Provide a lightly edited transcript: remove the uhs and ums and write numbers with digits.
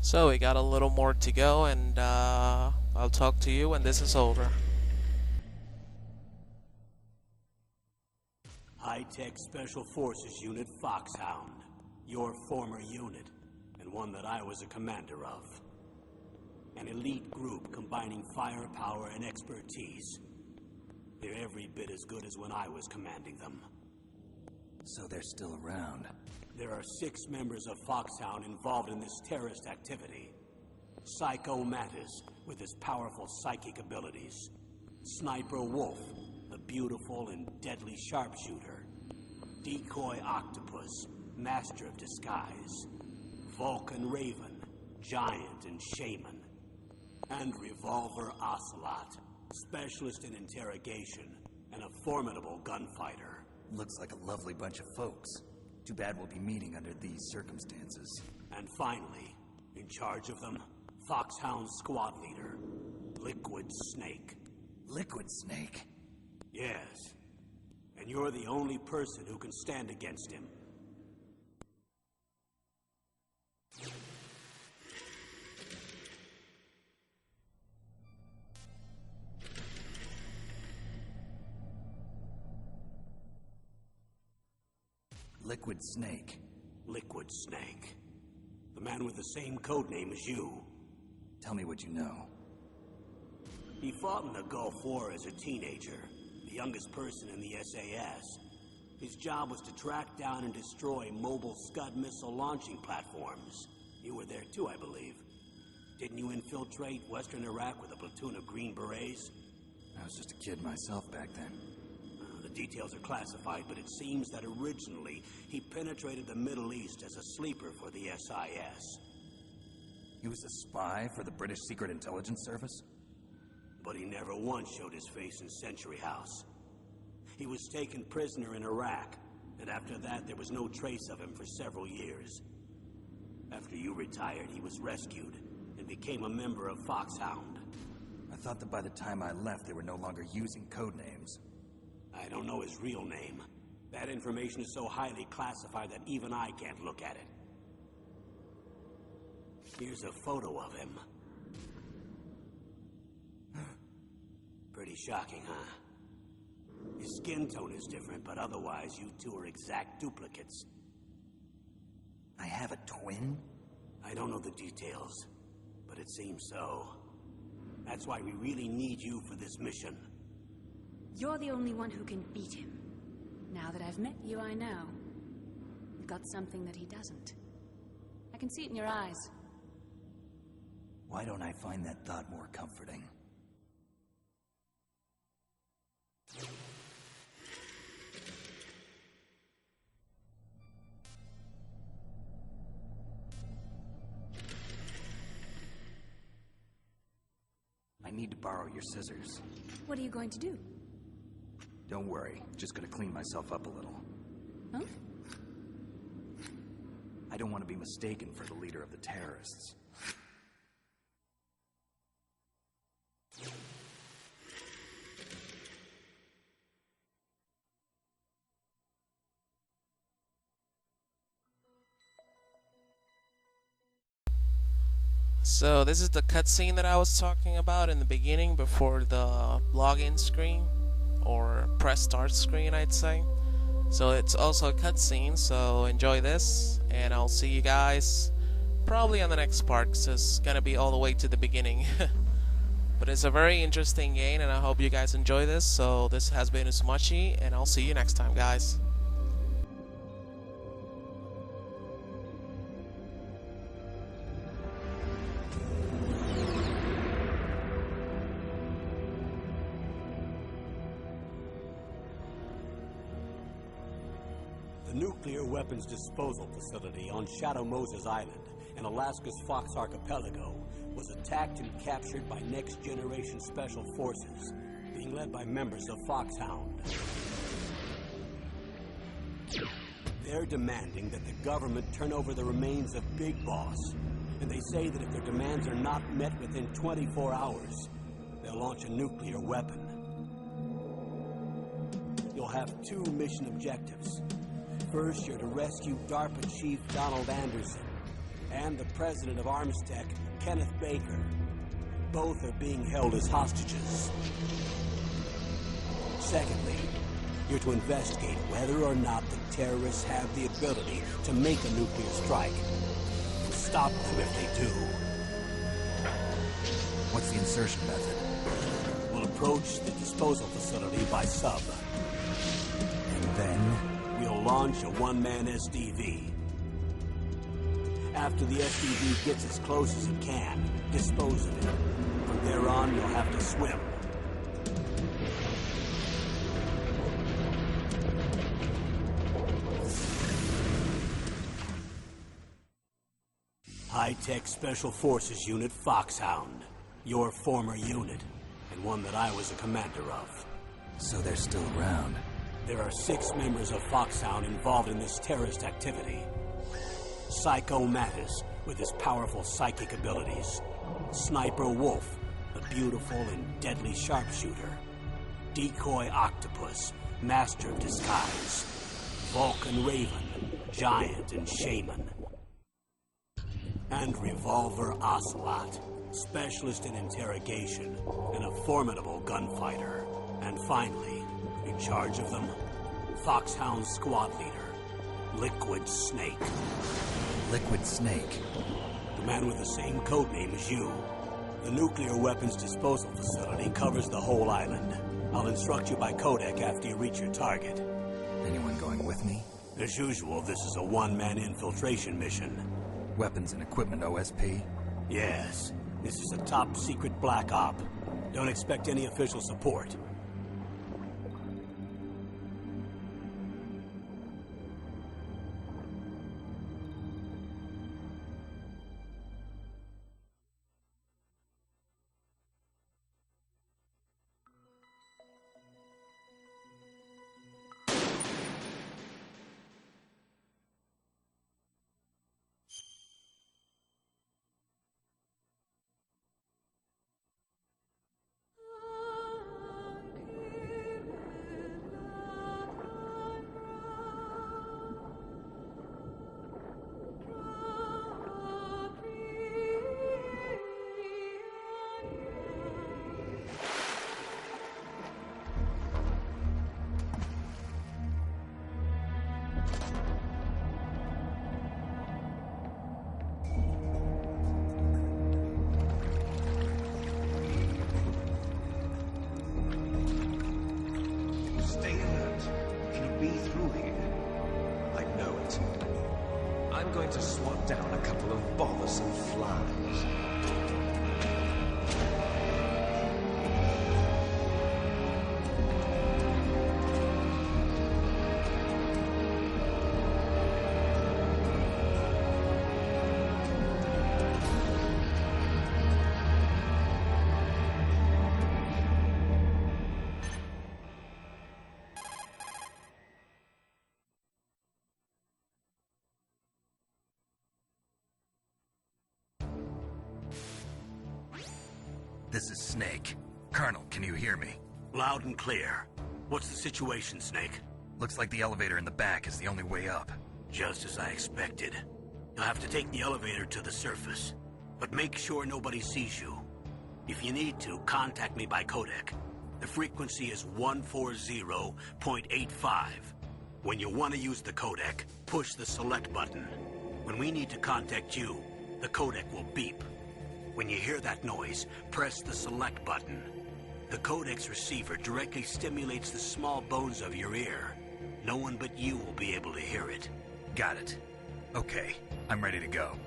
So we got a little more to go, and I'll talk to you when this is over. High-Tech Special Forces Unit Foxhound. Your former unit, and one that I was a commander of. An elite group combining firepower and expertise. They're every bit as good as when I was commanding them. So they're still around. There are 6 members of Foxhound involved in this terrorist activity. Psycho Mattis, with his powerful psychic abilities. Sniper Wolf, a beautiful and deadly sharpshooter. Decoy Octopus, master of disguise. Vulcan Raven, giant and shaman. And Revolver Ocelot, specialist in interrogation and a formidable gunfighter. Looks like a lovely bunch of folks. Too bad we'll be meeting under these circumstances. And finally, in charge of them, Foxhound squad leader, Liquid Snake. Liquid Snake? Yes. And you're the only person who can stand against him. Liquid Snake. Liquid Snake. The man with the same code name as you. Tell me what you know. He fought in the Gulf War as a teenager, the youngest person in the SAS. His job was to track down and destroy mobile SCUD missile launching platforms. You were there too, I believe. Didn't you infiltrate Western Iraq with a platoon of Green Berets? I was just a kid myself back then. The details are classified, but it seems that originally he penetrated the Middle East as a sleeper for the SIS. He was a spy for the British Secret Intelligence Service? But he never once showed his face in Century House. He was taken prisoner in Iraq, and after that there was no trace of him for several years. After you retired, he was rescued and became a member of Foxhound. I thought that by the time I left, they were no longer using code names. I don't know his real name. That information is so highly classified that even I can't look at it. Here's a photo of him. Pretty shocking, huh? His skin tone is different, but otherwise you two are exact duplicates. I have a twin? I don't know the details, but it seems so. That's why we really need you for this mission. You're the only one who can beat him. Now that I've met you, I know. You've got something that he doesn't. I can see it in your eyes. Why don't I find that thought more comforting? I need to borrow your scissors. What are you going to do? Don't worry, just gonna clean myself up a little. Huh? I don't want to be mistaken for the leader of the terrorists. So this is the cutscene that I was talking about in the beginning before the login screen, or press start screen, I'd say. So it's also a cutscene, so enjoy this, and I'll see you guys probably on the next part, because it's gonna be all the way to the beginning. But it's a very interesting game, and I hope you guys enjoy this. So this has been Usumachi, and I'll see you next time, guys. The nuclear weapons disposal facility on Shadow Moses Island in Alaska's Fox Archipelago was attacked and captured by next-generation special forces, being led by members of Foxhound. They're demanding that the government turn over the remains of Big Boss, and they say that if their demands are not met within 24 hours, they'll launch a nuclear weapon. You'll have 2 mission objectives. First, you're to rescue DARPA Chief Donald Anderson and the president of Armstech, Kenneth Baker. Both are being held as hostages. Secondly, you're to investigate whether or not the terrorists have the ability to make a nuclear strike. And stop them if they do. What's the insertion method? We'll approach the disposal facility by sub. And then? We'll launch a one-man SDV. After the SDV gets as close as it can, dispose of it. From there on, you'll have to swim. High-Tech Special Forces Unit Foxhound. Your former unit, and one that I was a commander of. So they're still around. There are 6 members of Foxhound involved in this terrorist activity. Psycho Mattis, with his powerful psychic abilities. Sniper Wolf, the beautiful and deadly sharpshooter. Decoy Octopus, master of disguise. Vulcan Raven, giant and shaman. And Revolver Ocelot, specialist in interrogation and a formidable gunfighter. And finally, in charge of them, Foxhound squad leader, Liquid Snake. Liquid Snake? The man with the same codename as you. The nuclear weapons disposal facility covers the whole island. I'll instruct you by codec after you reach your target. Anyone going with me? As usual, this is a one-man infiltration mission. Weapons and equipment OSP? Yes. This is a top-secret black op. Don't expect any official support. Stay alert. He'll be through here. I know it. I'm going to swat down a couple of bothersome flies. This is Snake. Colonel, can you hear me? Loud and clear. What's the situation, Snake? Looks like the elevator in the back is the only way up. Just as I expected. You'll have to take the elevator to the surface. But make sure nobody sees you. If you need to, contact me by codec. The frequency is 140.85. When you want to use the codec, push the select button. When we need to contact you, the codec will beep. When you hear that noise, press the select button. The codec's receiver directly stimulates the small bones of your ear. No one but you will be able to hear it. Got it. Okay, I'm ready to go.